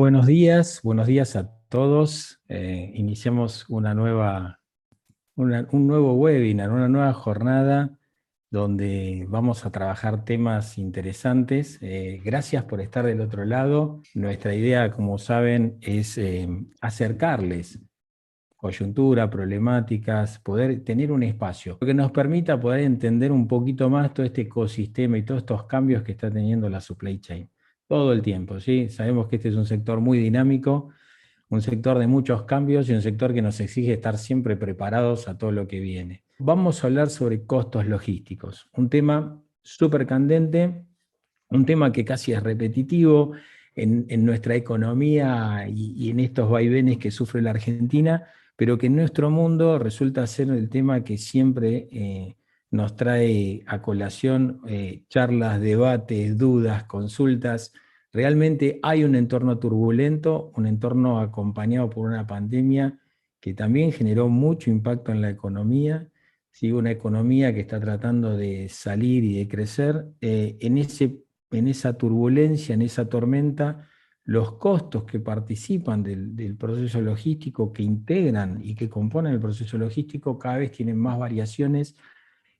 Buenos días a todos. Iniciamos un nuevo webinar, una nueva jornada donde vamos a trabajar temas interesantes. Gracias por estar del otro lado. Nuestra idea, como saben, es acercarles coyuntura, problemáticas, poder tener un espacio que nos permita poder entender un poquito más todo este ecosistema y todos estos cambios que está teniendo la supply chain todo el tiempo, ¿sí? Sabemos que este es un sector muy dinámico, un sector de muchos cambios y un sector que nos exige estar siempre preparados a todo lo que viene. Vamos a hablar sobre costos logísticos, un tema súper candente, un tema que casi es repetitivo en nuestra economía y en estos vaivenes que sufre la Argentina, pero que en nuestro mundo resulta ser el tema que siempre nos trae a colación charlas, debates, dudas, consultas. Realmente hay un entorno turbulento, un entorno acompañado por una pandemia que también generó mucho impacto en la economía. Sí, una economía que está tratando de salir y de crecer. En esa turbulencia, en esa tormenta, los costos que participan del proceso logístico, que integran y que componen el proceso logístico, cada vez tienen más variaciones.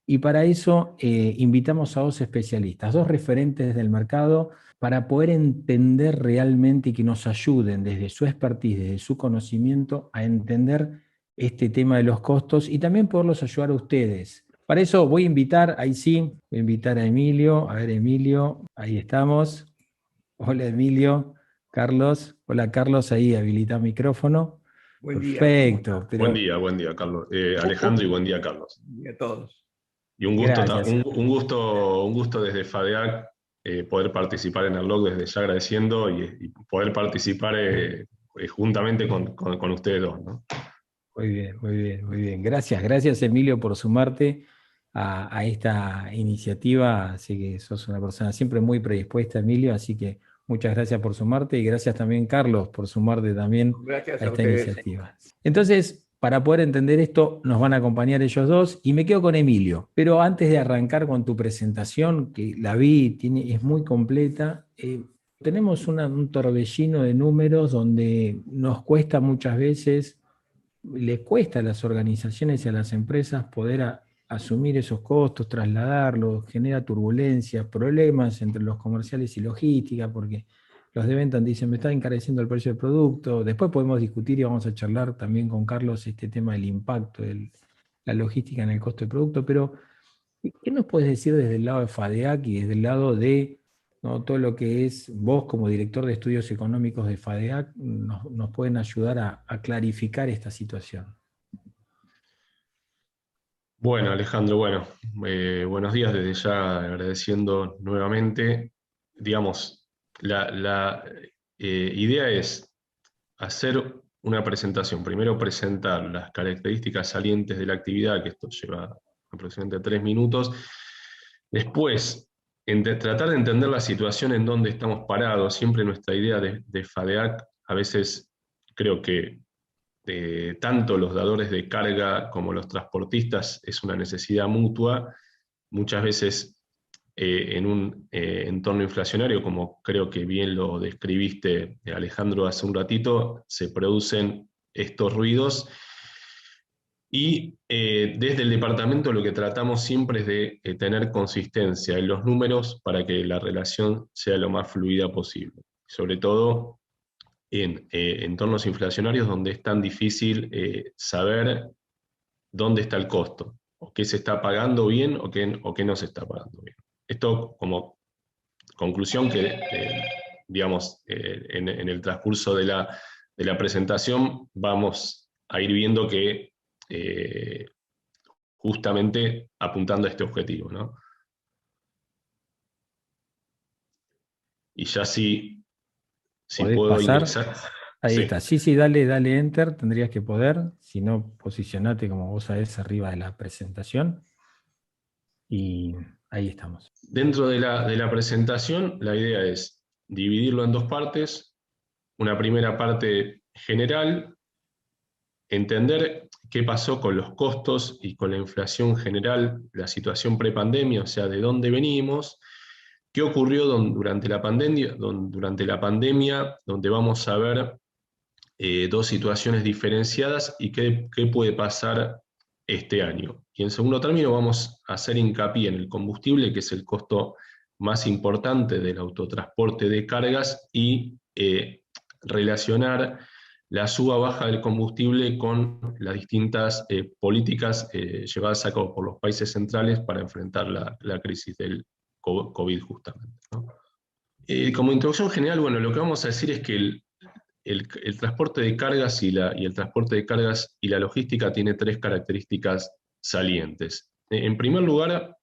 Y para eso invitamos a dos especialistas, dos referentes del mercado, para poder entender realmente y que nos ayuden desde su expertise, desde su conocimiento, a entender este tema de los costos y también poderlos ayudar a ustedes. Para eso voy a invitar, ahí sí, voy a invitar a Emilio. A ver, Emilio, ahí estamos. Hola, Emilio. Carlos, hola Carlos, ahí habilita micrófono. Buen día, ¿cómo Perfecto, está? pero Buen día, Carlos. Alejandro, y Un buen día, Carlos. buen día a todos. Y un gusto, gracias. un gusto desde FADEAC poder participar en el log desde ya agradeciendo y poder participar juntamente con ustedes dos, ¿no? Muy bien, muy bien, muy bien. Gracias, gracias Emilio por sumarte a esta iniciativa. Así que sos una persona siempre muy predispuesta, Emilio, así que muchas gracias por sumarte y gracias también, Carlos, por sumarte también Gracias a a esta ustedes. iniciativa. Entonces, para poder entender esto, nos van a acompañar ellos dos y me quedo con Emilio. Pero antes de arrancar con tu presentación, que la vi, es muy completa, tenemos un torbellino de números donde nos cuesta muchas veces, le cuesta a las organizaciones y a las empresas poder asumir esos costos, trasladarlos, genera turbulencias, problemas entre los comerciales y logística, porque los de venta dicen, me está encareciendo el precio del producto. Después podemos discutir y vamos a charlar también con Carlos este tema del impacto de la logística en el costo del producto, pero ¿qué nos puedes decir desde el lado de FADEAC y desde el lado de, ¿no?, todo lo que es vos como director de estudios económicos de FADEAC, nos pueden ayudar a clarificar esta situación? Bueno, Alejandro, buenos días desde ya agradeciendo nuevamente. Digamos, la idea es hacer una presentación. Primero presentar las características salientes de la actividad, que esto lleva aproximadamente 3 minutos. Después, tratar de entender la situación en donde estamos parados. Siempre nuestra idea de FADEAC, a veces creo que tanto los dadores de carga como los transportistas es una necesidad mutua. Muchas veces en un entorno inflacionario, como creo que bien lo describiste, Alejandro, hace un ratito, se producen estos ruidos. Y desde el departamento lo que tratamos siempre es de tener consistencia en los números para que la relación sea lo más fluida posible. Sobre todo en entornos inflacionarios donde es tan difícil saber dónde está el costo, o qué se está pagando bien o qué no se está pagando bien. Esto como conclusión que, digamos, en el transcurso de la presentación vamos a ir viendo que justamente apuntando a este objetivo, ¿no? Y ya si ¿Podés puedo pasar? ingresar. Ahí Sí. está. Sí, sí, dale, dale enter, tendrías que poder. Si no, posicionate como vos sabés arriba de la presentación. Y ahí estamos. Dentro de la presentación, la idea es dividirlo en dos partes. Una primera parte general, entender qué pasó con los costos y con la inflación general, la situación prepandemia, o sea, de dónde venimos. ¿Qué ocurrió durante la pandemia? Donde vamos a ver dos situaciones diferenciadas y qué puede pasar este año. Y en segundo término vamos a hacer hincapié en el combustible, que es el costo más importante del autotransporte de cargas, y relacionar la suba-baja del combustible con las distintas políticas llevadas a cabo por los países centrales para enfrentar la crisis del COVID justamente, ¿no? Como introducción general, bueno, lo que vamos a decir es que el transporte de cargas y el transporte de cargas y la logística tiene tres características salientes. En primer lugar,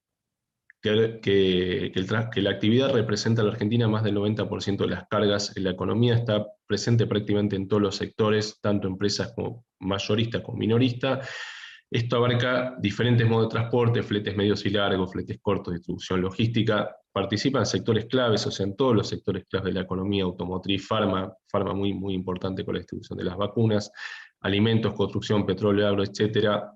que la actividad representa a la Argentina más del 90% de las cargas en la economía, está presente prácticamente en todos los sectores, tanto empresas como mayoristas como minoristas. Esto abarca diferentes modos de transporte, fletes medios y largos, fletes cortos, distribución logística. Participan sectores claves, o sea, en todos los sectores claves de la economía: automotriz, farma muy, muy importante con la distribución de las vacunas, alimentos, construcción, petróleo, agro, etcétera.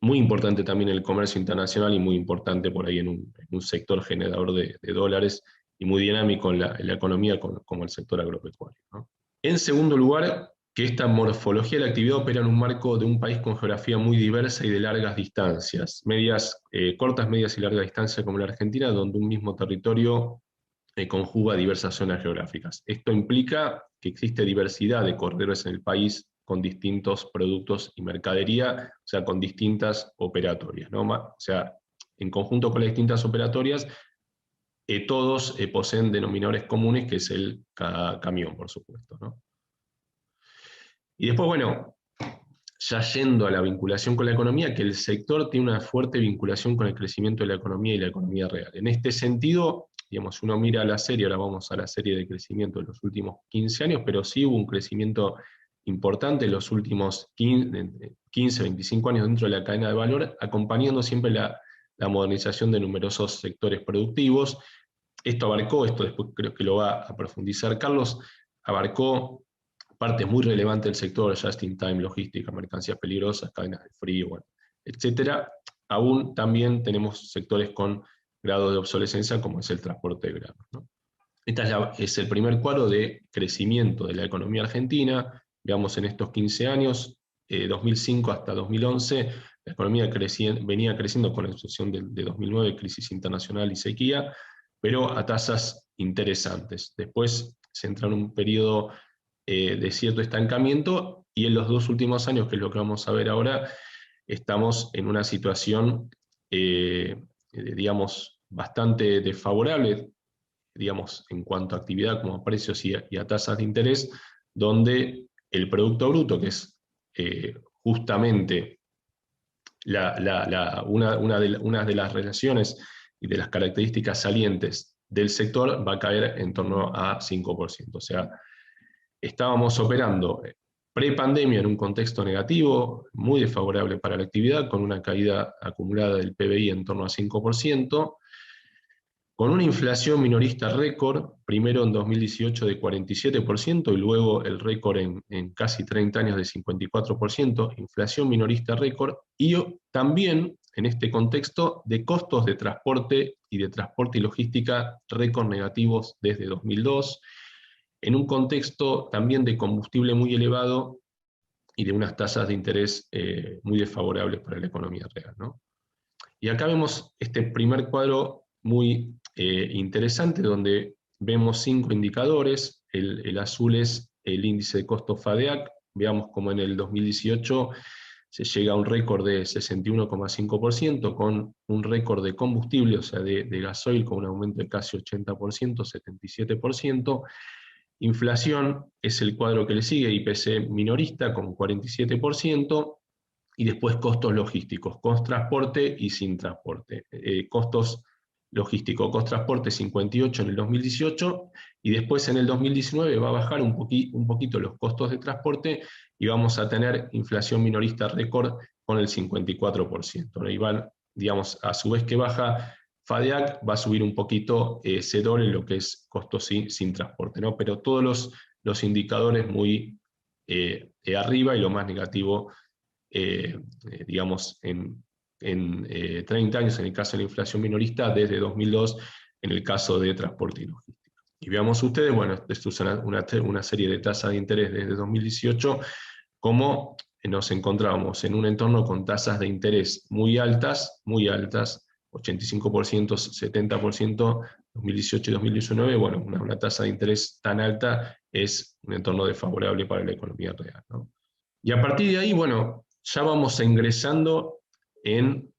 Muy importante también el comercio internacional y muy importante por ahí en un sector generador de dólares y muy dinámico en la economía como el sector agropecuario, ¿no? En segundo lugar, que esta morfología de la actividad opera en un marco de un país con geografía muy diversa y de largas distancias, cortas, medias y largas distancias como la Argentina, donde un mismo territorio conjuga diversas zonas geográficas. Esto implica que existe diversidad de corredores en el país con distintos productos y mercadería, o sea, con distintas operatorias, ¿no? O sea, en conjunto con las distintas operatorias, todos poseen denominadores comunes, que es el camión, por supuesto, ¿no? Y después, bueno, ya yendo a la vinculación con la economía, que el sector tiene una fuerte vinculación con el crecimiento de la economía y la economía real. En este sentido, digamos, uno mira la serie, ahora vamos a la serie de crecimiento de los últimos 15 años, pero sí hubo un crecimiento importante en los últimos 15, 25 años dentro de la cadena de valor, acompañando siempre la modernización de numerosos sectores productivos. Esto después creo que lo va a profundizar Carlos, abarcó partes muy relevantes del sector: just-in-time, logística, mercancías peligrosas, cadenas de frío, bueno, etcétera. Aún también tenemos sectores con grado de obsolescencia, como es el transporte de granos, ¿no? Este es el primer cuadro de crecimiento de la economía argentina. Veamos, en estos 15 años, 2005 hasta 2011, la economía venía creciendo con la explosión de 2009, crisis internacional y sequía, pero a tasas interesantes. Después se entra en un periodo de cierto estancamiento, y en los dos últimos años, que es lo que vamos a ver ahora, estamos en una situación, digamos, bastante desfavorable, digamos, en cuanto a actividad, como a precios y a tasas de interés, donde el Producto Bruto, que es justamente una de las relaciones y de las características salientes del sector, va a caer en torno a 5%. O sea, estábamos operando pre-pandemia en un contexto negativo, muy desfavorable para la actividad, con una caída acumulada del PBI en torno a 5%, con una inflación minorista récord, primero en 2018 de 47% y luego el récord en casi 30 años de 54%, inflación minorista récord, y también en este contexto de costos de transporte y logística récord negativos desde 2002, en un contexto también de combustible muy elevado y de unas tasas de interés muy desfavorables para la economía real, ¿no? Y acá vemos este primer cuadro muy interesante, donde vemos 5 indicadores. El azul es el índice de costo FADEAC. Veamos cómo en el 2018 se llega a un récord de 61,5%, con un récord de combustible, o sea, de gasoil, con un aumento de casi 80%, 77%. Inflación es el cuadro que le sigue, IPC minorista con 47%, y después costos logísticos, con transporte y sin transporte. Costos logísticos, cost transporte 58 en el 2018, y después en el 2019 va a bajar un poquito los costos de transporte, y vamos a tener inflación minorista récord con el 54%, ¿no? Y van, digamos, a su vez que baja FADEAC, va a subir un poquito ese doble lo que es costos sin transporte, ¿no? Pero todos los indicadores muy arriba, y lo más negativo, digamos, en 30 años, en el caso de la inflación minorista, desde 2002, en el caso de transporte y logística. Y veamos ustedes, bueno, esto es una serie de tasas de interés desde 2018, cómo nos encontrábamos en un entorno con tasas de interés muy altas, 85%, 70%, 2018 y 2019, bueno, una tasa de interés tan alta es un entorno desfavorable para la economía real, ¿no? Y a partir de ahí, bueno, ya vamos ingresando en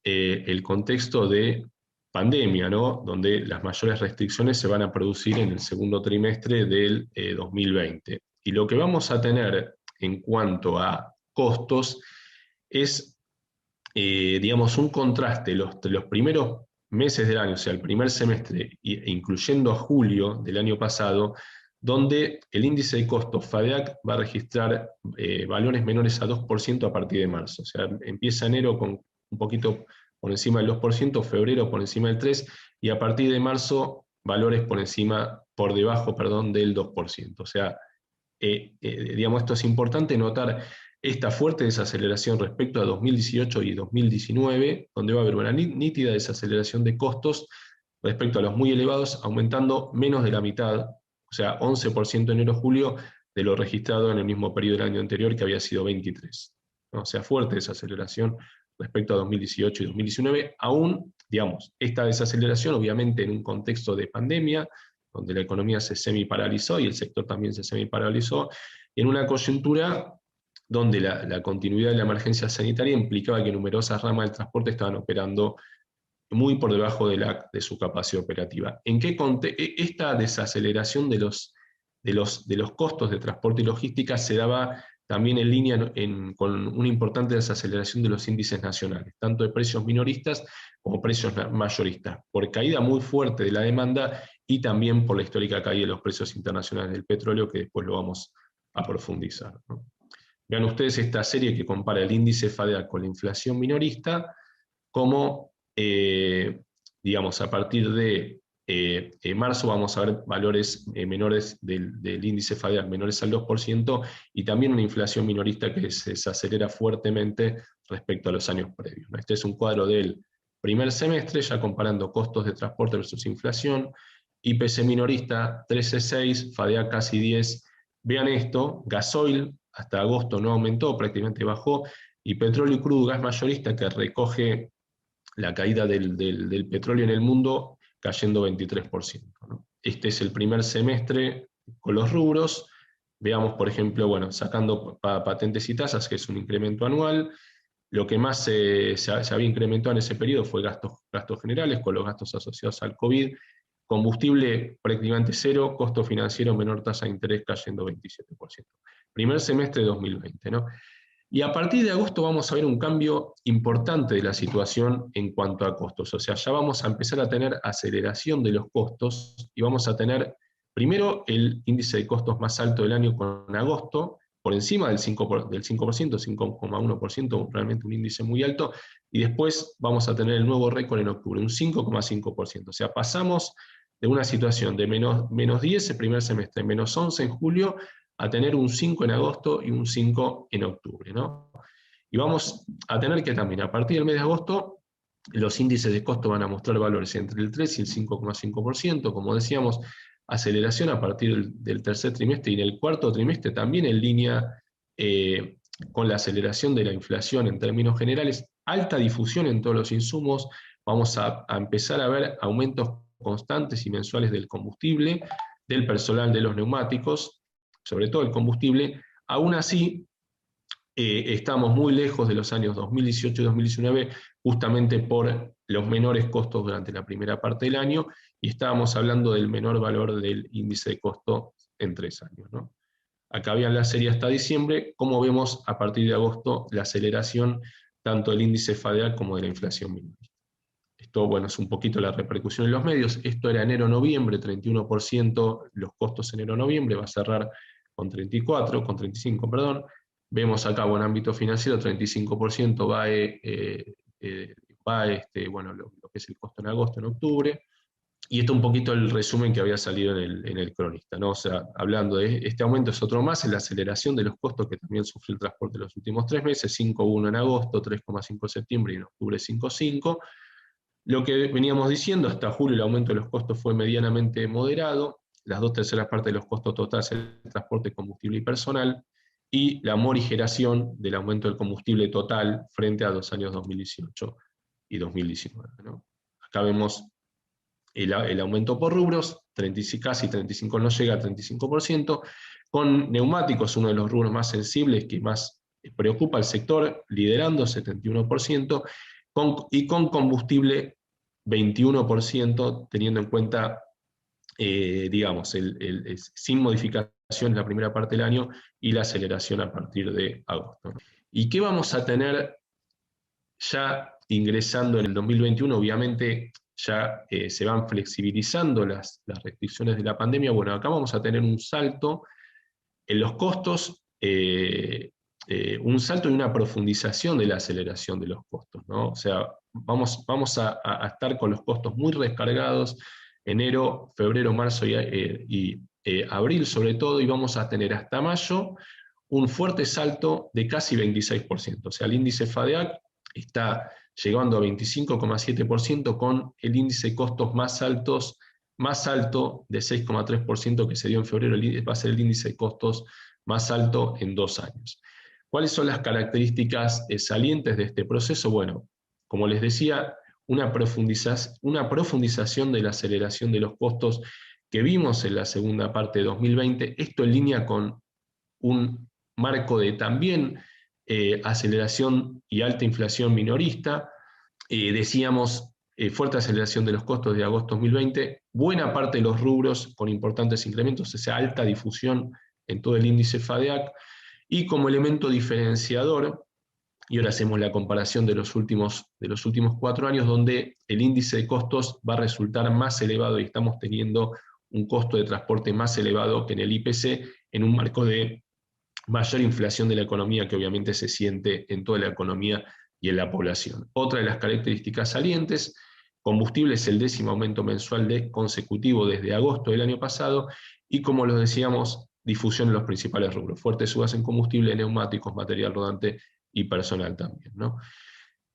el contexto de pandemia, ¿no? Donde las mayores restricciones se van a producir en el segundo trimestre del 2020. Y lo que vamos a tener en cuanto a costos es, digamos, un contraste de los primeros meses del año, o sea, el primer semestre, incluyendo a julio del año pasado, donde el índice de costos FADEAC va a registrar valores menores a 2% a partir de marzo. O sea, empieza enero con un poquito por encima del 2%, febrero por encima del 3%, y a partir de marzo valores por debajo, perdón, del 2%. O sea, digamos, esto es importante notar esta fuerte desaceleración respecto a 2018 y 2019, donde va a haber una nítida desaceleración de costos respecto a los muy elevados, aumentando menos de la mitad, o sea, 11% enero-julio, de lo registrado en el mismo periodo del año anterior, que había sido 23%. ¿No? O sea, fuerte desaceleración respecto a 2018 y 2019, aún, digamos, esta desaceleración obviamente en un contexto de pandemia, donde la economía se semi-paralizó y el sector también se semi-paralizó, y en una coyuntura donde la continuidad de la emergencia sanitaria implicaba que numerosas ramas del transporte estaban operando muy por debajo de su capacidad operativa. ¿En qué esta desaceleración de los costos de transporte y logística se daba también en línea con una importante desaceleración de los índices nacionales, tanto de precios minoristas como precios mayoristas, por caída muy fuerte de la demanda y también por la histórica caída de los precios internacionales del petróleo, que después lo vamos a profundizar, ¿no? Vean ustedes esta serie que compara el índice FADEAC con la inflación minorista, como, digamos, a partir de marzo vamos a ver valores menores del índice FADEAC, menores al 2%, y también una inflación minorista que se desacelera fuertemente respecto a los años previos. Este es un cuadro del primer semestre, ya comparando costos de transporte versus inflación, IPC minorista 13,6, FADEAC casi 10. Vean esto, gasoil hasta agosto no aumentó, prácticamente bajó, y petróleo y crudo gas mayorista, que recoge la caída del petróleo en el mundo, cayendo 23%, ¿no? Este es el primer semestre con los rubros. Veamos, por ejemplo, bueno, sacando patentes y tasas, que es un incremento anual. Lo que más se había incrementado en ese periodo fue gastos generales, con los gastos asociados al COVID. Combustible prácticamente cero, costo financiero menor tasa de interés cayendo 27%. Primer semestre de 2020, ¿no? Y a partir de agosto vamos a ver un cambio importante de la situación en cuanto a costos. O sea, ya vamos a empezar a tener aceleración de los costos y vamos a tener primero el índice de costos más alto del año con agosto, por encima del 5%, 5,1%, realmente un índice muy alto, y después vamos a tener el nuevo récord en octubre, un 5,5%. O sea, pasamos de una situación de menos 10 el primer semestre, menos 11 en julio, a tener un 5 en agosto y un 5 en octubre, ¿no? Y vamos a tener que también, a partir del mes de agosto, los índices de costo van a mostrar valores entre el 3 y el 5,5%, como decíamos, aceleración a partir del tercer trimestre, y en el cuarto trimestre también en línea con la aceleración de la inflación en términos generales, alta difusión en todos los insumos. Vamos a empezar a ver aumentos constantes y mensuales del combustible, del personal de los neumáticos, sobre todo el combustible. Aún así, estamos muy lejos de los años 2018 y 2019, justamente por los menores costos durante la primera parte del año, y estábamos hablando del menor valor del índice de costo en 3 años, ¿no? Acá había la serie hasta diciembre. Como vemos, a partir de agosto, la aceleración tanto del índice FADEAC como de la inflación minorista. Esto, bueno, es un poquito la repercusión en los medios. Esto era enero-noviembre, 31%, los costos enero-noviembre, va a cerrar con 35, perdón. Vemos acá, bueno, ámbito financiero, 35% bueno, lo que es el costo en agosto, en octubre. Y esto un poquito el resumen que había salido en el cronista, ¿no? O sea, hablando de este aumento es otro más en la aceleración de los costos que también sufrió el transporte en los últimos 3 meses, 5,1 en agosto, 3,5 en septiembre y en octubre 5,5. Lo que veníamos diciendo, hasta julio el aumento de los costos fue medianamente moderado, las 2/3 partes de los costos totales el transporte, combustible y personal, y la morigeración del aumento del combustible total frente a los años 2018 y 2019, ¿no? Acá vemos el aumento por rubros, casi 35, no llega al 35%, con neumáticos, uno de los rubros más sensibles que más preocupa al sector, liderando 71%, y con combustible 21%, teniendo en cuenta, digamos, sin modificación la primera parte del año y la aceleración a partir de agosto, ¿no? ¿Y qué vamos a tener ya ingresando en el 2021? Obviamente ya se van flexibilizando las restricciones de la pandemia. Bueno, acá vamos a tener un salto en los costos, un salto y una profundización de la aceleración de los costos, ¿no? O sea, vamos a estar con los costos muy recargados enero, febrero, marzo y abril sobre todo, y vamos a tener hasta mayo un fuerte salto de casi 26%. O sea, el índice FADEAC está llegando a 25,7% con el índice de costos más alto de 6,3% que se dio en febrero. Va a ser el índice de costos más alto en 2 años. ¿Cuáles son las características salientes de este proceso? Bueno, como les decía, una profundización de la aceleración de los costos que vimos en la segunda parte de 2020, esto en línea con un marco de también aceleración y alta inflación minorista. Decíamos, fuerte aceleración de los costos de agosto 2020, buena parte de los rubros con importantes incrementos, o sea, alta difusión en todo el índice FADEAC, y como elemento diferenciador, y ahora hacemos la comparación de los últimos 4 años, donde el índice de costos va a resultar más elevado y estamos teniendo un costo de transporte más elevado que en el IPC, en un marco de mayor inflación de la economía que obviamente se siente en toda la economía y en la población. Otra de las características salientes, combustible es el 10º aumento mensual consecutivo desde agosto del año pasado, y como lo decíamos, difusión en los principales rubros, fuertes subas en combustible, neumáticos, material rodante y personal también, ¿no?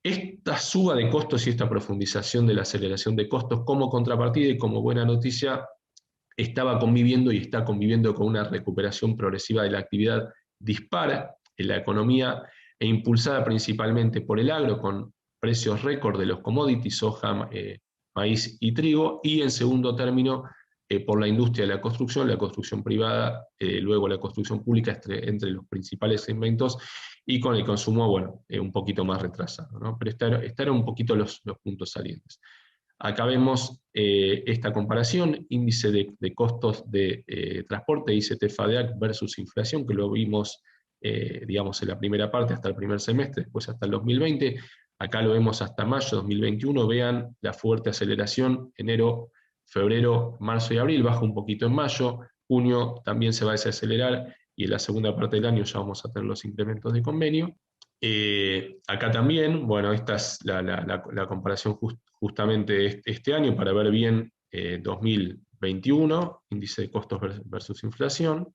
Esta suba de costos y esta profundización de la aceleración de costos como contrapartida y como buena noticia estaba conviviendo y está conviviendo con una recuperación progresiva de la actividad dispara en la economía e impulsada principalmente por el agro, con precios récord de los commodities, soja, maíz y trigo, y en segundo término por la industria de la construcción privada, luego la construcción pública entre los principales segmentos, y con el consumo, bueno, un poquito más retrasado, ¿no? Pero estos eran un poquito los puntos salientes. Acá vemos esta comparación, índice de costos de transporte, ICT-FADEAC versus inflación, que lo vimos, digamos, en la primera parte hasta el primer semestre, después hasta el 2020. Acá lo vemos hasta mayo de 2021. Vean la fuerte aceleración, enero, febrero, marzo y abril, baja un poquito en mayo, junio también se va a desacelerar, y en la segunda parte del año ya vamos a tener los incrementos de convenio. Acá también, bueno, esta es la comparación justamente este año para ver bien 2021, índice de costos versus inflación,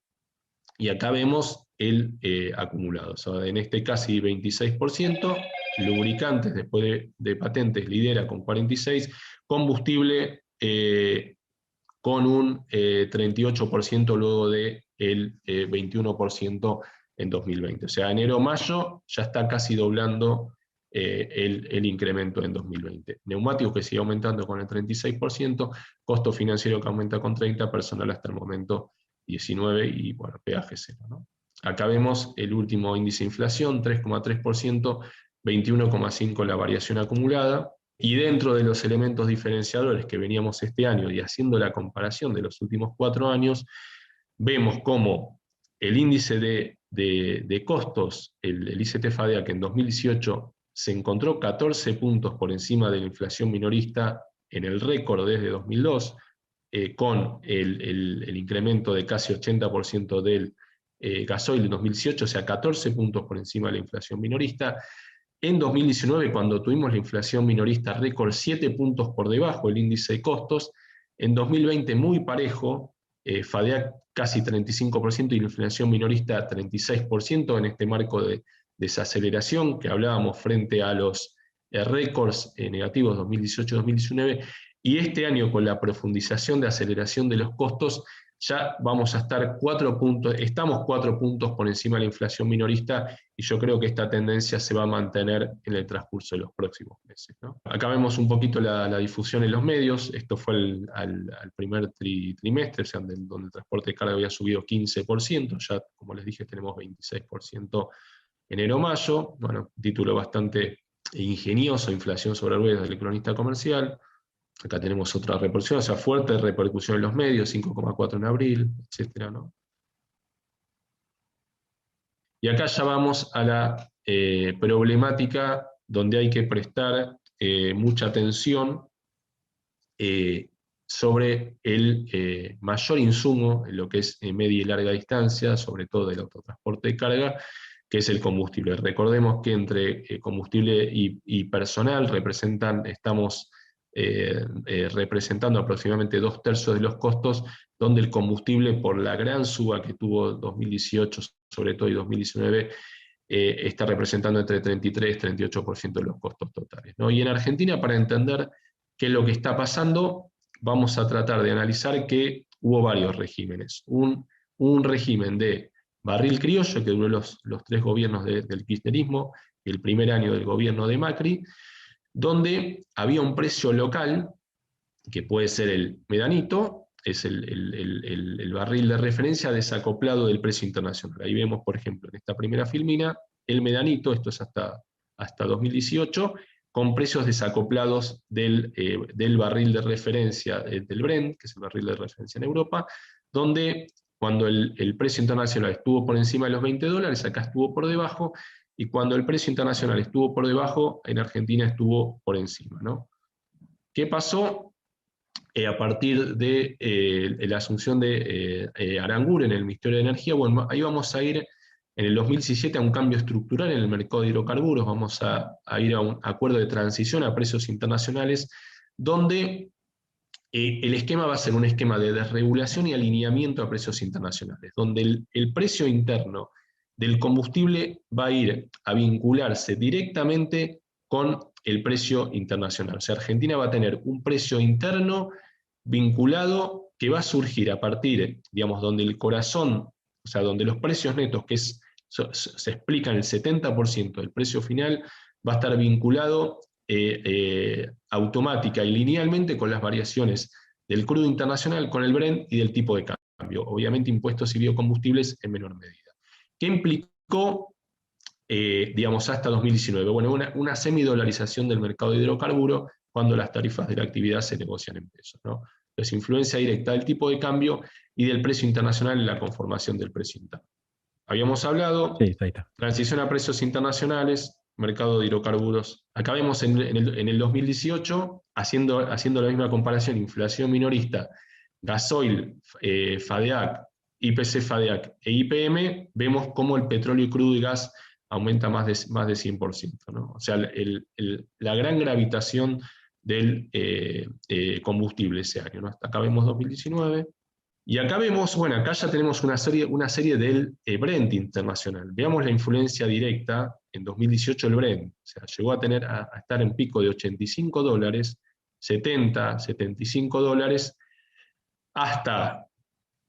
y acá vemos el acumulado, o sea, en este casi 26%, lubricantes después de patentes lidera con 46%, combustible con un 38% luego del 21% en 2020. O sea, enero-mayo ya está casi doblando el incremento en 2020. Neumáticos que sigue aumentando con el 36%, costo financiero que aumenta con 30%, personal hasta el momento 19% y bueno, peaje 0, ¿no? Acá vemos el último índice de inflación, 3,3%, 21,5% la variación acumulada. Y dentro de los elementos diferenciadores que veníamos este año y haciendo la comparación de los últimos 4 años, vemos cómo el índice de costos, el ICT-FADEAC, que en 2018 se encontró 14 puntos por encima de la inflación minorista en el récord desde 2002, con el incremento de casi 80% del gasoil en 2018, o sea, 14 puntos por encima de la inflación minorista. En 2019, cuando tuvimos la inflación minorista récord, 7 puntos por debajo del índice de costos. En 2020 muy parejo, FADEAC casi 35% y la inflación minorista 36%, en este marco de desaceleración que hablábamos frente a los récords negativos 2018-2019, y este año con la profundización de aceleración de los costos, ya vamos a estar 4 puntos, estamos 4 puntos por encima de la inflación minorista, y yo creo que esta tendencia se va a mantener en el transcurso de los próximos meses, ¿no? Acá vemos un poquito la difusión en los medios. Esto fue al primer trimestre, o sea, donde el transporte de carga había subido 15%, ya como les dije tenemos 26% enero-mayo, bueno, título bastante ingenioso, inflación sobre ruedas del cronista comercial. Acá tenemos otra repercusión, o sea, fuerte repercusión en los medios, 5,4 en abril, etcétera, ¿no? Y acá ya vamos a la problemática donde hay que prestar mucha atención sobre el mayor insumo en lo que es media y larga distancia, sobre todo del autotransporte de carga, que es el combustible. Recordemos que entre combustible y personal estamos representando aproximadamente 2/3 de los costos, donde el combustible, por la gran suba que tuvo 2018, sobre todo, y 2019, está representando entre 33 y 38% de los costos totales, ¿no? Y en Argentina, para entender qué es lo que está pasando, vamos a tratar de analizar que hubo varios regímenes. Un régimen de barril criollo, que duró los 3 gobiernos del kirchnerismo, y el primer año del gobierno de Macri, donde había un precio local, que puede ser el medanito, es el barril de referencia desacoplado del precio internacional. Ahí vemos, por ejemplo, en esta primera filmina, el medanito, esto es hasta 2018, con precios desacoplados del barril de referencia del Brent, que es el barril de referencia en Europa, donde cuando el precio internacional estuvo por encima de los $20, acá estuvo por debajo, y cuando el precio internacional estuvo por debajo, en Argentina estuvo por encima, ¿no? ¿Qué pasó? A partir de la asunción de Aranguren en el Ministerio de Energía, bueno, ahí vamos a ir en el 2017 a un cambio estructural en el mercado de hidrocarburos, vamos a ir a un acuerdo de transición a precios internacionales, donde el esquema va a ser un esquema de desregulación y alineamiento a precios internacionales, donde el precio interno del combustible va a ir a vincularse directamente con el precio internacional. O sea, Argentina va a tener un precio interno vinculado que va a surgir a partir, digamos, donde el corazón, o sea, donde los precios netos, que se explican el 70% del precio final, va a estar vinculado automática y linealmente con las variaciones del crudo internacional, con el Brent y del tipo de cambio. Obviamente impuestos y biocombustibles en menor medida. ¿Qué implicó, digamos, hasta 2019? Bueno, una semidolarización del mercado de hidrocarburos cuando las tarifas de la actividad se negocian en pesos, ¿no? Entonces, influencia directa del tipo de cambio y del precio internacional en la conformación del precio interno. Habíamos hablado, sí, ahí está. Transición a precios internacionales, mercado de hidrocarburos. Acá vemos en el 2018, haciendo la misma comparación, inflación minorista, gasoil, FADEAC, IPC FADEAC e IPM, vemos cómo el petróleo crudo y gas aumenta más de 100%, ¿no? O sea, la gran gravitación del combustible ese año, ¿no? Hasta acá vemos 2019. Y acá vemos, bueno, acá ya tenemos una serie del Brent internacional. Veamos la influencia directa en 2018 del Brent. O sea, llegó a estar en pico de $85, 70, $75, hasta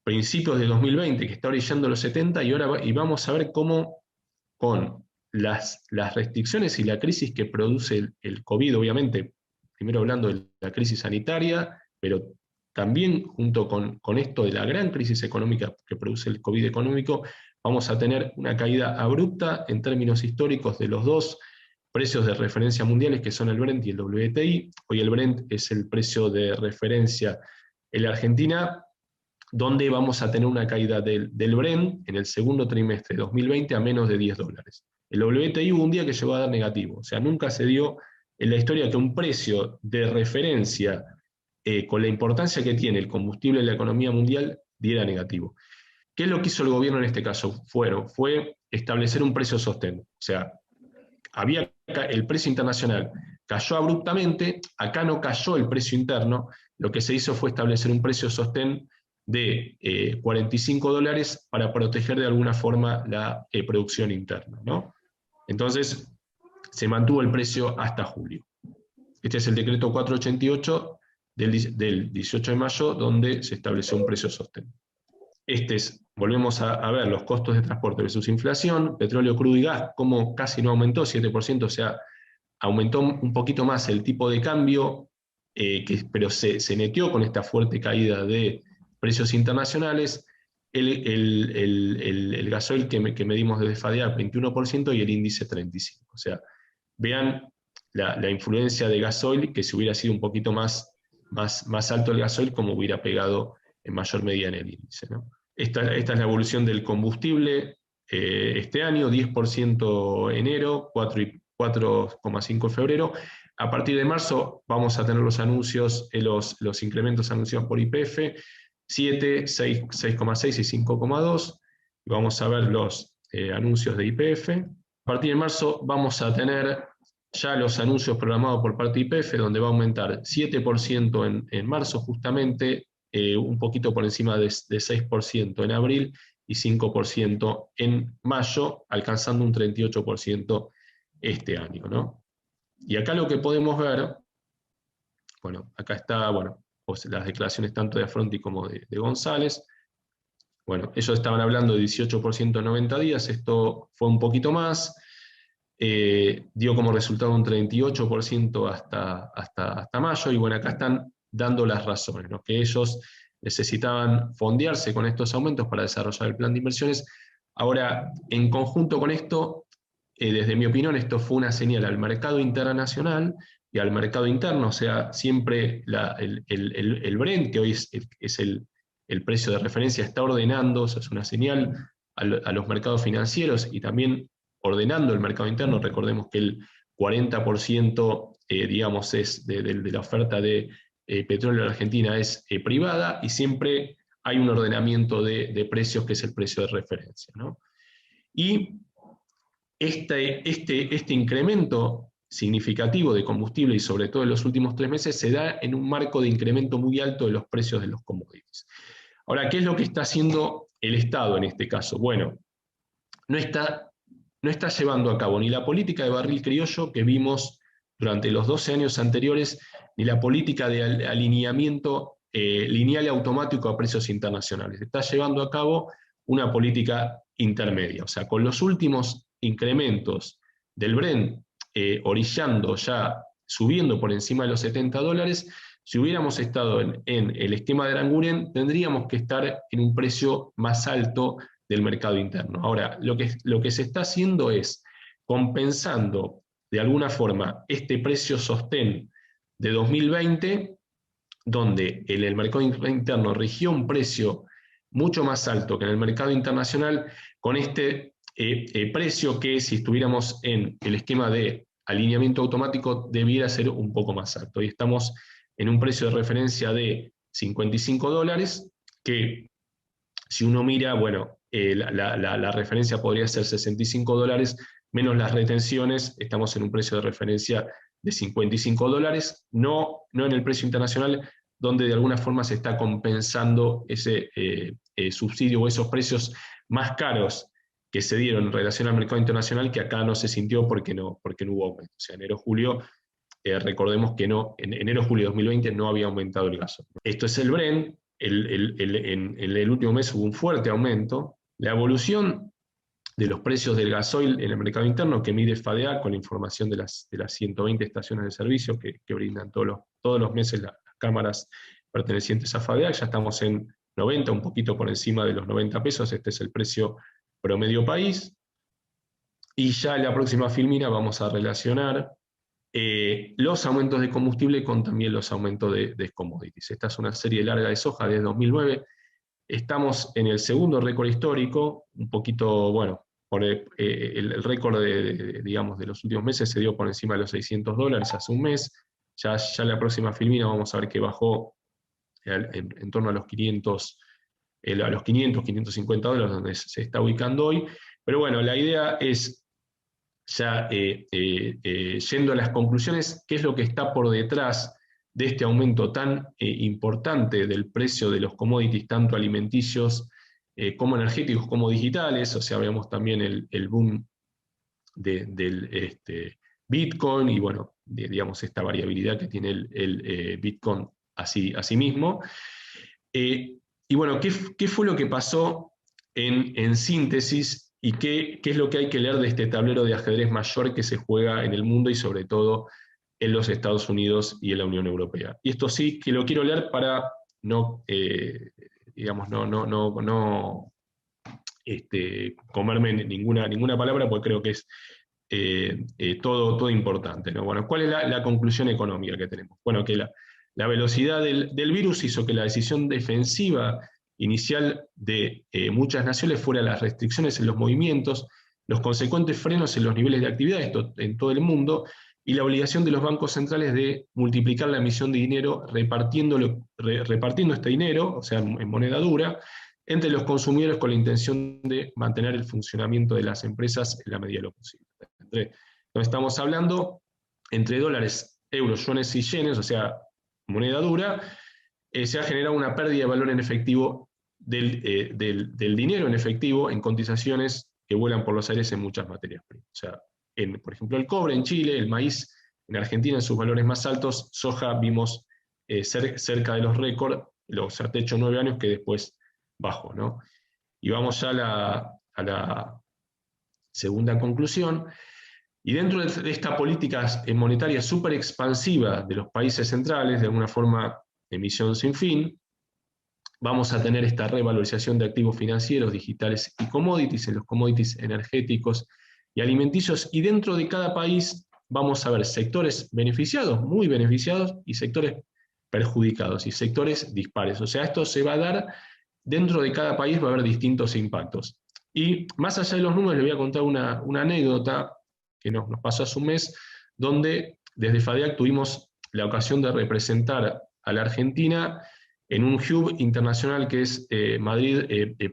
principios de 2020, que está orillando los 70, y vamos a ver cómo con las restricciones y la crisis que produce el COVID, obviamente, primero hablando de la crisis sanitaria, pero también junto con esto de la gran crisis económica que produce el COVID económico, vamos a tener una caída abrupta en términos históricos de los dos precios de referencia mundiales, que son el Brent y el WTI. Hoy el Brent es el precio de referencia en la Argentina, donde vamos a tener una caída del Brent en el segundo trimestre de 2020 a menos de $10. El WTI hubo un día que llegó a dar negativo, o sea, nunca se dio en la historia que un precio de referencia con la importancia que tiene el combustible en la economía mundial, diera negativo. ¿Qué es lo que hizo el gobierno en este caso? Fue establecer un precio sostén. O sea, el precio internacional cayó abruptamente, acá no cayó el precio interno, lo que se hizo fue establecer un precio sostén de $45 para proteger de alguna forma la producción interna, ¿no? Entonces, se mantuvo el precio hasta julio. Este es el decreto 488 del 18 de mayo, donde se estableció un precio sostén. Volvemos a ver los costos de transporte versus inflación, petróleo crudo y gas, como casi no aumentó, 7%, o sea, aumentó un poquito más el tipo de cambio, pero se neteó con esta fuerte caída de precios internacionales. El gasoil que medimos desde FADEAC, 21%, y el índice 35%. O sea, vean la influencia de gasoil, que si hubiera sido un poquito más alto el gasoil, como hubiera pegado en mayor medida en el índice, ¿no? Esta es la evolución del combustible este año, 10% enero, 4,5% febrero. A partir de marzo vamos a tener los anuncios, los incrementos anunciados por YPF, 7, 6,6 y 5,2. Vamos a ver los anuncios de YPF. A partir de marzo vamos a tener ya los anuncios programados por parte de YPF, donde va a aumentar 7% en marzo justamente, un poquito por encima de 6% en abril y 5% en mayo, alcanzando un 38% este año, ¿no? Y acá lo que podemos ver, bueno, acá está, bueno, pues las declaraciones tanto de Affronti como de González. Bueno, ellos estaban hablando de 18% en 90 días, esto fue un poquito más, dio como resultado un 38% hasta mayo, y bueno, acá están dando las razones, ¿no? Que ellos necesitaban fondearse con estos aumentos para desarrollar el plan de inversiones. Ahora, en conjunto con esto, desde mi opinión, esto fue una señal al mercado internacional y al mercado interno, o sea, siempre el Brent, que hoy es el precio de referencia, está ordenando, eso es una señal a los mercados financieros y también ordenando el mercado interno. Recordemos que el 40% digamos, es de la oferta de petróleo en Argentina es privada, y siempre hay un ordenamiento de precios que es el precio de referencia, ¿no? Y este incremento significativo de combustible, y sobre todo en los últimos 3 meses, se da en un marco de incremento muy alto de los precios de los commodities. Ahora, ¿qué es lo que está haciendo el Estado en este caso? Bueno, no está llevando a cabo ni la política de barril criollo que vimos durante los 12 años anteriores, ni la política de alineamiento lineal y automático a precios internacionales. Está llevando a cabo una política intermedia. O sea, con los últimos incrementos del Brent orillando ya, subiendo por encima de los $70, si hubiéramos estado en el esquema de Aranguren, tendríamos que estar en un precio más alto del mercado interno. Ahora, lo que se está haciendo es compensando de alguna forma este precio sostén de 2020, donde en el mercado interno rigió un precio mucho más alto que en el mercado internacional, con este precio que, si estuviéramos en el esquema de alineamiento automático, debiera ser un poco más alto. Y estamos en un precio de referencia de $55, que si uno mira, bueno, la referencia podría ser $65, menos las retenciones, estamos en un precio de referencia de $55, no en el precio internacional, donde de alguna forma se está compensando ese subsidio o esos precios más caros que se dieron en relación al mercado internacional, que acá no se sintió porque no hubo aumento. O sea, enero-julio, recordemos que en enero-julio de 2020 no había aumentado el gaso. Esto es el Brent. En el último mes hubo un fuerte aumento. La evolución de los precios del gasoil en el mercado interno, que mide FADEAC con la información de las 120 estaciones de servicio que brindan todos los meses las cámaras pertenecientes a FADEAC, ya estamos en 90, un poquito por encima de los 90 pesos, este es el precio promedio país. Y ya en la próxima filmina vamos a relacionar los aumentos de combustible con también los aumentos de commodities. Esta es una serie larga de soja desde 2009. Estamos en el segundo récord histórico, un poquito, bueno, por el récord digamos, de los últimos meses se dio por encima de los $600 hace un mes. Ya la próxima filmina vamos a ver que bajó en torno a los 500, $550, donde se está ubicando hoy. Pero bueno, la idea es, ya yendo a las conclusiones, qué es lo que está por detrás de este aumento tan importante del precio de los commodities, tanto alimenticios como energéticos como digitales. O sea, vemos también el boom Bitcoin y bueno, digamos esta variabilidad que tiene el Bitcoin así mismo. Y bueno, ¿qué fue lo que pasó en síntesis y qué es lo que hay que leer de este tablero de ajedrez mayor que se juega en el mundo y sobre todo en los Estados Unidos y en la Unión Europea? Y esto sí que lo quiero leer para no, digamos, no comerme ninguna palabra, porque creo que es todo importante, ¿no? Bueno, ¿cuál es la conclusión económica que tenemos? Bueno, que la velocidad del virus hizo que la decisión defensiva inicial de muchas naciones fuera las restricciones en los movimientos, los consecuentes frenos en los niveles de actividad, esto en todo el mundo, y la obligación de los bancos centrales de multiplicar la emisión de dinero repartiendo este dinero, o sea, en moneda dura, entre los consumidores con la intención de mantener el funcionamiento de las empresas en la medida de lo posible. No estamos hablando entre dólares, euros, yuanes y yenes, o sea, moneda dura, se ha generado una pérdida de valor en efectivo del dinero en efectivo en cotizaciones que vuelan por los aires en muchas materias primas. O sea, por ejemplo, el cobre en Chile, el maíz en Argentina en sus valores más altos, soja vimos cerca de los récords, los techo 9 años que después bajó, ¿no? Y vamos ya a la segunda conclusión. Y dentro de esta política monetaria súper expansiva de los países centrales, de alguna forma emisión sin fin, vamos a tener esta revalorización de activos financieros, digitales y commodities, en los commodities energéticos y alimenticios, y dentro de cada país vamos a ver sectores beneficiados, muy beneficiados, y sectores perjudicados, y sectores dispares. O sea, esto se va a dar, dentro de cada país va a haber distintos impactos. Y más allá de los números, les voy a contar una anécdota que nos pasó hace un mes, donde desde FADEAC tuvimos la ocasión de representar a la Argentina en un hub internacional que es Madrid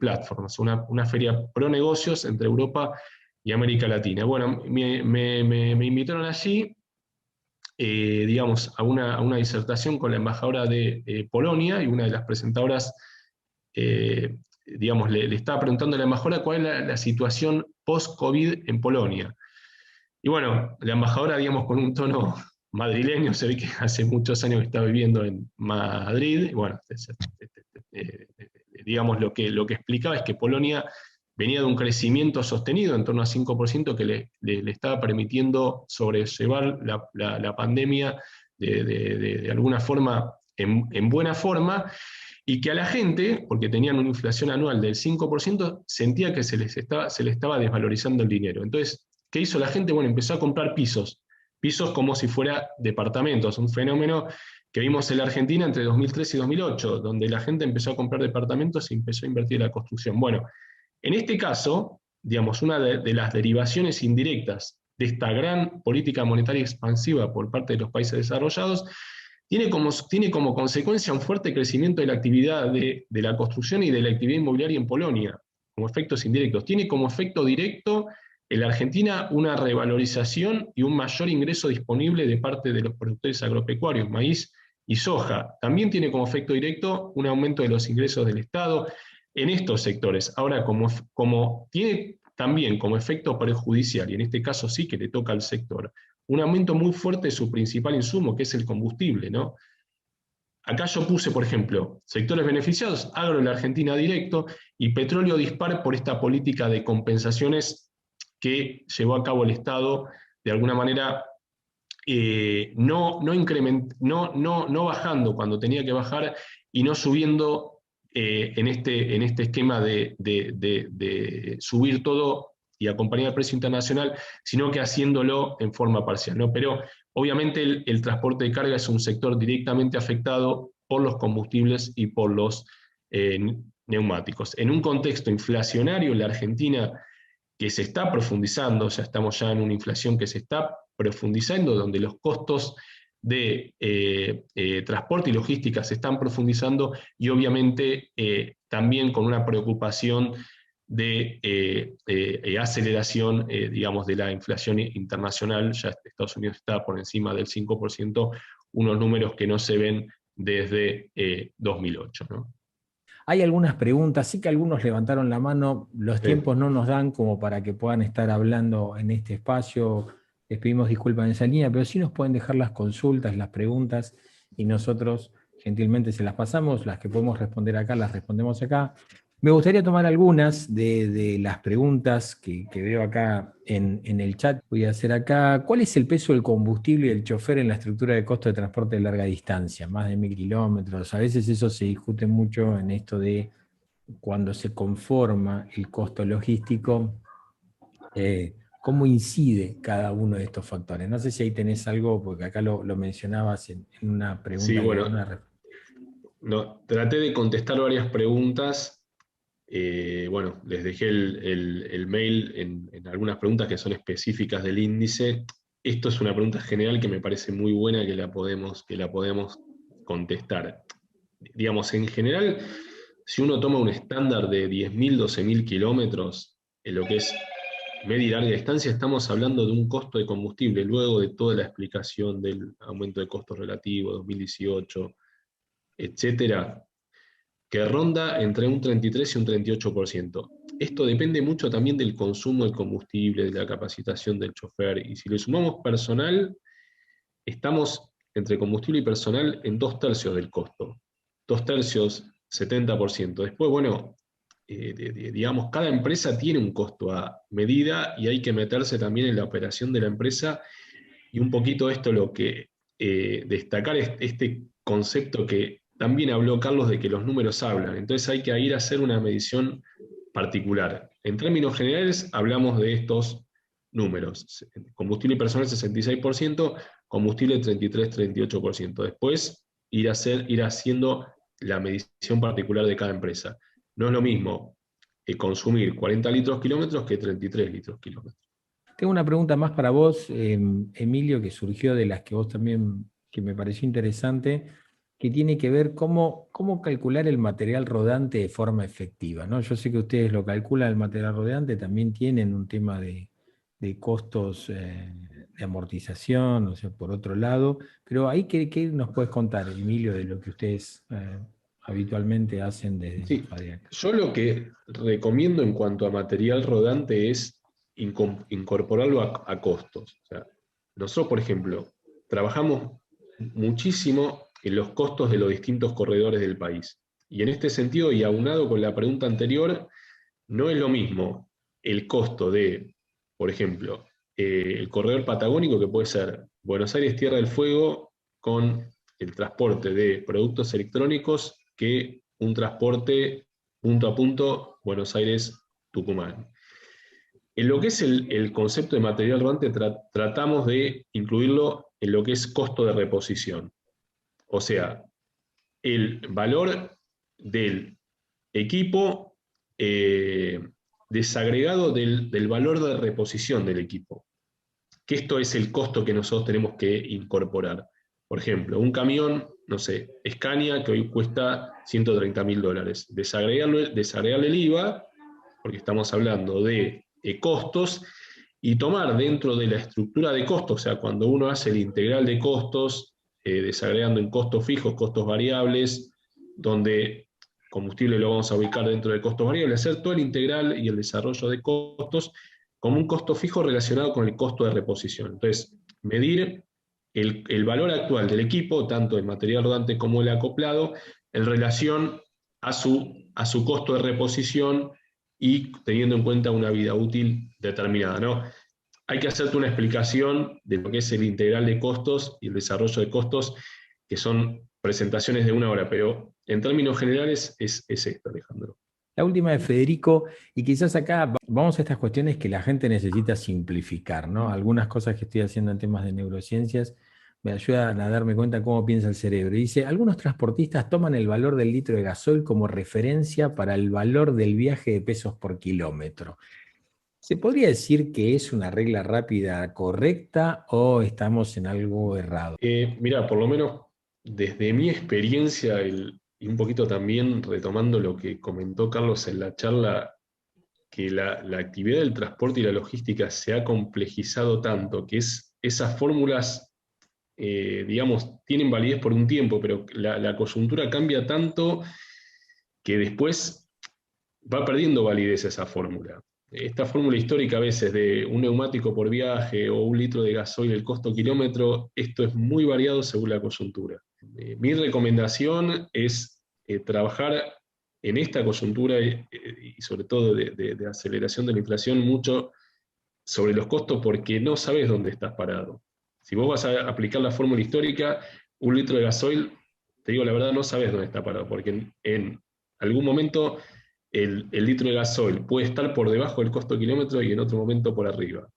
Platforms, una feria pro negocios entre Europa y América Latina. Bueno, me invitaron allí, digamos, a una disertación con la embajadora de Polonia, y una de las presentadoras, digamos, le estaba preguntando a la embajadora cuál es la situación post-COVID en Polonia. Y bueno, la embajadora, digamos, con un tono madrileño, se ve que hace muchos años que está viviendo en Madrid, y bueno, digamos, lo que explicaba es que Polonia venía de un crecimiento sostenido en torno a 5% que le estaba permitiendo sobrellevar la pandemia de alguna forma en buena forma, y que a la gente, porque tenían una inflación anual del 5%, sentía que se le estaba desvalorizando el dinero. Entonces, ¿qué hizo la gente? Bueno, empezó a comprar pisos como si fuera departamentos, un fenómeno que vimos en la Argentina entre 2003 y 2008, donde la gente empezó a comprar departamentos y empezó a invertir en la construcción. Bueno, en este caso, digamos, una de las derivaciones indirectas de esta gran política monetaria expansiva por parte de los países desarrollados tiene como consecuencia un fuerte crecimiento de la actividad de la construcción y de la actividad inmobiliaria en Polonia, como efectos indirectos. Tiene como efecto directo en la Argentina una revalorización y un mayor ingreso disponible de parte de los productores agropecuarios, maíz y soja. También tiene como efecto directo un aumento de los ingresos del Estado en estos sectores. Ahora, como tiene también como efecto perjudicial, y en este caso sí que le toca al sector, un aumento muy fuerte de su principal insumo, que es el combustible, ¿no? Acá yo puse, por ejemplo, sectores beneficiados, agro en la Argentina directo, y petróleo dispar por esta política de compensaciones que llevó a cabo el Estado, de alguna manera no bajando cuando tenía que bajar, y no subiendo en este esquema de subir todo y acompañar el precio internacional, sino que haciéndolo en forma parcial, ¿no? Pero obviamente el transporte de carga es un sector directamente afectado por los combustibles y por los neumáticos. En un contexto inflacionario, la Argentina, que se está profundizando, o sea, estamos ya en una inflación que se está profundizando, donde los costos de transporte y logística se están profundizando, y obviamente también con una preocupación de aceleración, digamos, de la inflación internacional. Ya Estados Unidos está por encima del 5%, unos números que no se ven desde 2008, ¿no? Hay algunas preguntas, sí que algunos levantaron la mano, los tiempos no nos dan como para que puedan estar hablando en este espacio. les pedimos disculpas en esa línea, pero sí nos pueden dejar las consultas, las preguntas, y nosotros gentilmente se las pasamos, las que podemos responder acá, las respondemos acá. Me gustaría tomar algunas de las preguntas que veo acá en el chat. Voy a hacer acá, ¿cuál es el peso del combustible y del chofer en la estructura de costo de transporte de larga distancia? Más de 1000 kilómetros. A veces eso se discute mucho en esto de cuando se conforma el costo logístico, cómo incide cada uno de estos factores. No sé si ahí tenés algo, porque acá lo mencionabas en una Sí, pregunta bueno, no, traté de contestar varias preguntas. Bueno, les dejé el mail en algunas preguntas que son específicas del índice. Esto es una pregunta general que me parece muy buena que la podemos contestar. Digamos, en general, si uno toma un estándar de 10.000, 12.000 kilómetros, en lo que es media y larga distancia, estamos hablando de un costo de combustible, luego de toda la explicación del aumento de costos relativos, 2018, etcétera, que ronda entre un 33 y un 38%. Esto depende mucho también del consumo del combustible, de la capacitación del chofer, y si le sumamos personal, estamos entre combustible y personal en 2/3 del costo. 2/3, 70%. Después, bueno, digamos, cada empresa tiene un costo a medida y hay que meterse también en la operación de la empresa, y un poquito esto lo que destacar es este concepto que también habló Carlos de que los números hablan. Entonces hay que ir a hacer una medición particular. En términos generales hablamos de estos números. Combustible personal 66%, combustible 33-38%. Después ir haciendo la medición particular de cada empresa. No es lo mismo consumir 40 litros kilómetros que 33 litros kilómetros. tengo una pregunta más para vos, Emilio, que surgió de las que vos también, que me pareció interesante, que tiene que ver cómo calcular el material rodante de forma efectiva, ¿no? Yo sé que ustedes lo calculan el material rodante, también tienen un tema de costos de amortización, o sea, por otro lado, pero ahí, ¿qué nos puedes contar, Emilio, de lo que ustedes habitualmente hacen desde Sí, Fadriac? yo lo que recomiendo en cuanto a material rodante es incorporarlo a costos. O sea, nosotros, por ejemplo, trabajamos muchísimo en los costos de los distintos corredores del país. Y en este sentido, y aunado con la pregunta anterior, no es lo mismo el costo de, por ejemplo, el corredor patagónico, que puede ser Buenos Aires-Tierra del Fuego, con el transporte de productos electrónicos, que un transporte punto a punto Buenos Aires-Tucumán. En lo que es el concepto de material rodante, tratamos de incluirlo en lo que es costo de reposición. O sea, el valor del equipo eh, desagregado del valor de reposición del equipo. Que esto es el costo que nosotros tenemos que incorporar. Por ejemplo, un camión, no sé, Scania, que hoy cuesta $130.000. Desagregarle el IVA, porque estamos hablando de costos, y tomar dentro de la estructura de costos, o sea, cuando uno hace el integral de costos, desagregando en costos fijos, costos variables, donde combustible lo vamos a ubicar dentro de costos variables, hacer todo el integral y el desarrollo de costos como un costo fijo relacionado con el costo de reposición. Entonces, medir el valor actual del equipo, tanto el material rodante como el acoplado, en relación a su costo de reposición y teniendo en cuenta una vida útil determinada, ¿no? Hay que hacerte una explicación de lo que es el integral de costos y el desarrollo de costos, que son presentaciones de 1 hora, pero en términos generales es esto, Alejandro. La última de Federico, y quizás acá vamos a estas cuestiones que la gente necesita simplificar, ¿no? Algunas cosas que estoy haciendo en temas de neurociencias me ayudan a darme cuenta cómo piensa el cerebro. Y dice, algunos transportistas toman el valor del litro de gasoil como referencia para el valor del viaje de pesos por kilómetro. ¿Se podría decir que es una regla rápida correcta o estamos en algo errado? Mira, por lo menos desde mi experiencia y un poquito también retomando lo que comentó Carlos en la charla, que la actividad del transporte y la logística se ha complejizado tanto, que esas fórmulas, digamos, tienen validez por un tiempo, pero la coyuntura cambia tanto que después va perdiendo validez esa fórmula. esta fórmula histórica a veces de un neumático por viaje o 1 litro de gasoil, el costo kilómetro, esto es muy variado según la coyuntura. Mi recomendación es trabajar en esta coyuntura y sobre todo de aceleración de la inflación mucho sobre los costos porque no sabes dónde estás parado. Si vos vas a aplicar la fórmula histórica, 1 litro de gasoil, te digo la verdad, no sabes dónde está parado, porque en algún momento el litro de gasoil puede estar por debajo del costo kilómetro y en otro momento por arriba.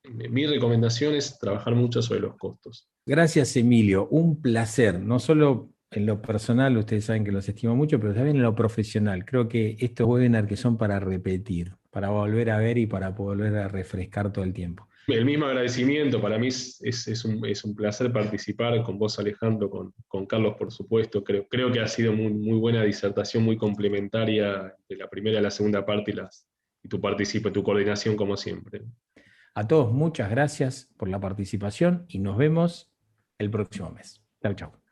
Mi recomendación es trabajar mucho sobre los costos. Gracias, Emilio. Un placer, no solo en lo personal, ustedes saben que los estimo mucho, pero también en lo profesional. Creo que estos webinars que son para repetir, para volver a ver y para volver a refrescar todo el tiempo. El mismo agradecimiento, para mí es un placer participar con vos, Alejandro, con Carlos, por supuesto. Creo que ha sido muy buena disertación, muy complementaria de la primera a la segunda parte y tu coordinación como siempre. A todos, muchas gracias por la participación y nos vemos el próximo mes. Chau, chau.